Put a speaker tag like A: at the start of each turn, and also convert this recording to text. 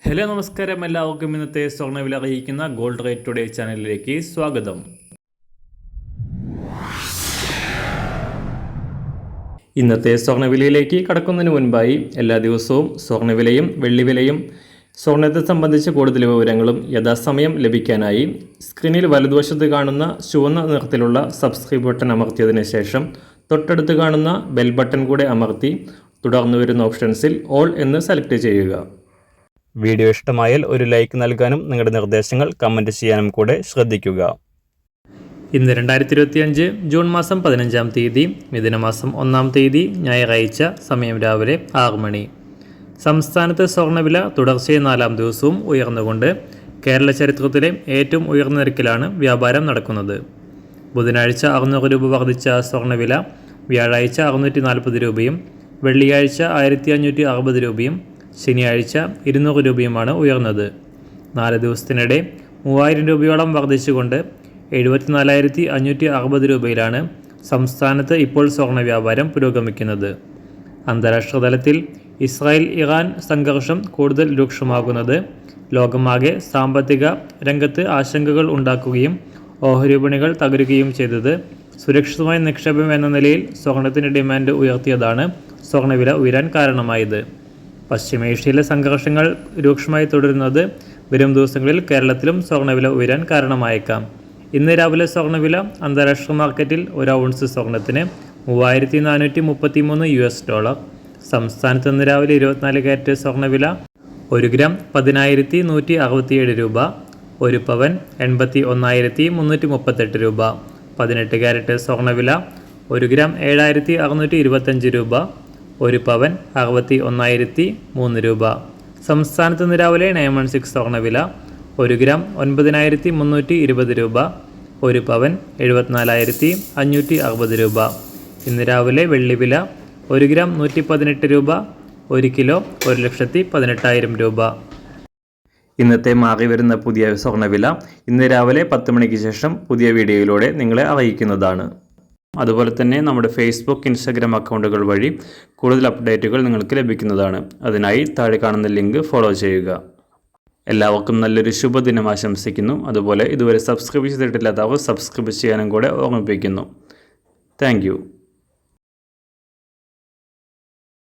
A: Hello നമസ്കാരം, എല്ലാവർക്കും ഇന്നത്തെ സ്വർണ്ണവില അറിയിക്കുന്ന ഗോൾഡ് റേറ്റ് ടുഡേ ചാനലിലേക്ക് സ്വാഗതം. ഇന്നത്തെ സ്വർണ്ണവിലയിലേക്ക് കടക്കുന്നതിന് മുൻപായി എല്ലാ ദിവസവും സ്വർണ്ണവിലയും വെള്ളിവിലയും സ്വർണ്ണത്തെ സംബന്ധിച്ച് കൂടുതൽ വിവരങ്ങളും യഥാസമയം ലഭിക്കാനായി സ്ക്രീനിൽ വലതുവശത്ത് കാണുന്ന ചുവന്ന നിറത്തിലുള്ള സബ്സ്ക്രൈബ് ബട്ടൺ അമർത്തിയതിനു ശേഷം തൊട്ടടുത്ത് കാണുന്ന ബെൽ ബട്ടൺ കൂടെ അമർത്തി തുടർന്ന് വരുന്ന ഓപ്ഷൻസിൽ ഓൾ എന്ന് സെലക്ട് ചെയ്യുക. വീഡിയോ ഇഷ്ടമായാൽ ഒരു ലൈക്ക് നൽകാനും നിങ്ങളുടെ നിർദ്ദേശങ്ങൾ കമൻറ്റ് ചെയ്യാനും കൂടെ ശ്രദ്ധിക്കുക. ഇന്ന് 2025 ജൂൺ മാസം 15-ാം തീയതി മിഥുനമാസം 1-ാം തീയതി ഞായറാഴ്ച, സമയം രാവിലെ 6 മണി. സംസ്ഥാനത്ത് സ്വർണ്ണവില തുടർച്ചയായി 4-ാം ദിവസവും ഉയർന്നുകൊണ്ട് കേരള ചരിത്രത്തിലെ ഏറ്റവും ഉയർന്ന നിരക്കിലാണ് വ്യാപാരം നടക്കുന്നത്. ബുധനാഴ്ച 600 രൂപ വർദ്ധിച്ച സ്വർണ്ണവില വ്യാഴാഴ്ച 640 രൂപയും വെള്ളിയാഴ്ച 1560 രൂപയും ശനിയാഴ്ച 200 രൂപയുമാണ് ഉയർന്നത്. 4 ദിവസത്തിനിടെ 3000 രൂപയോളം വർദ്ധിച്ചുകൊണ്ട് 74,560 രൂപയിലാണ് സംസ്ഥാനത്ത് ഇപ്പോൾ സ്വർണ്ണ വ്യാപാരം പുരോഗമിക്കുന്നത്. അന്താരാഷ്ട്ര തലത്തിൽ ഇസ്രായേൽ-ഇറാൻ സംഘർഷം കൂടുതൽ രൂക്ഷമാകുന്നത് ലോകമാകെ സാമ്പത്തിക രംഗത്ത് ആശങ്കകൾ ഉണ്ടാക്കുകയും ഓഹരി വിപണികൾ തകരുകയും ചെയ്തത് സുരക്ഷിതമായ നിക്ഷേപം എന്ന നിലയിൽ സ്വർണത്തിൻ്റെ ഡിമാൻഡ് ഉയർത്തിയതാണ് സ്വർണ്ണവില ഉയരാൻ കാരണമായത്. പശ്ചിമേഷ്യയിലെ സംഘർഷങ്ങൾ രൂക്ഷമായി തുടരുന്നത് വരും ദിവസങ്ങളിൽ കേരളത്തിലും സ്വർണ്ണവില ഉയരാൻ കാരണമായേക്കാം. ഇന്ന് രാവിലെ സ്വർണ്ണവില അന്താരാഷ്ട്ര മാർക്കറ്റിൽ ഒരു ഔൺസ് സ്വർണ്ണത്തിന് $3433. സംസ്ഥാനത്ത് ഇന്ന് രാവിലെ 24 കാരറ്റ് സ്വർണ്ണവില 1 ഗ്രാം 10,167 രൂപ, 1 പവൻ 81,338 രൂപ. 18 കാരറ്റ് സ്വർണ്ണവില 1 ഗ്രാം 7,625 രൂപ, 1 പവൻ 61,003 രൂപ. സംസ്ഥാനത്ത് ഇന്ന് രാവിലെ 916 സ്വർണ്ണവില 1 ഗ്രാം 9,320 രൂപ, 1 പവൻ 74,560 രൂപ. ഇന്ന് രാവിലെ വെള്ളിവില 1 ഗ്രാം 118 രൂപ, 1 കിലോ 1,18,000 രൂപ. ഇന്നത്തെ മാറി വരുന്ന പുതിയ സ്വർണ്ണവില ഇന്ന് രാവിലെ 10 മണിക്ക് ശേഷം പുതിയ വീഡിയോയിലൂടെ നിങ്ങളെ അറിയിക്കുന്നതാണ്. അതുപോലെ തന്നെ നമ്മുടെ ഫേസ്ബുക്ക്, ഇൻസ്റ്റാഗ്രാം അക്കൗണ്ടുകൾ വഴി കൂടുതൽ അപ്ഡേറ്റുകൾ നിങ്ങൾക്ക് ലഭിക്കുന്നതാണ്. അതിനായി താഴെ കാണുന്ന ലിങ്ക് ഫോളോ ചെയ്യുക. എല്ലാവർക്കും നല്ലൊരു ശുഭദിനം ആശംസിക്കുന്നു. അതുപോലെ ഇതുവരെ സബ്സ്ക്രൈബ് ചെയ്തിട്ടില്ലാത്തവർ സബ്സ്ക്രൈബ് ചെയ്യാനും കൂടെ ഓർമ്മിപ്പിക്കുന്നു. താങ്ക്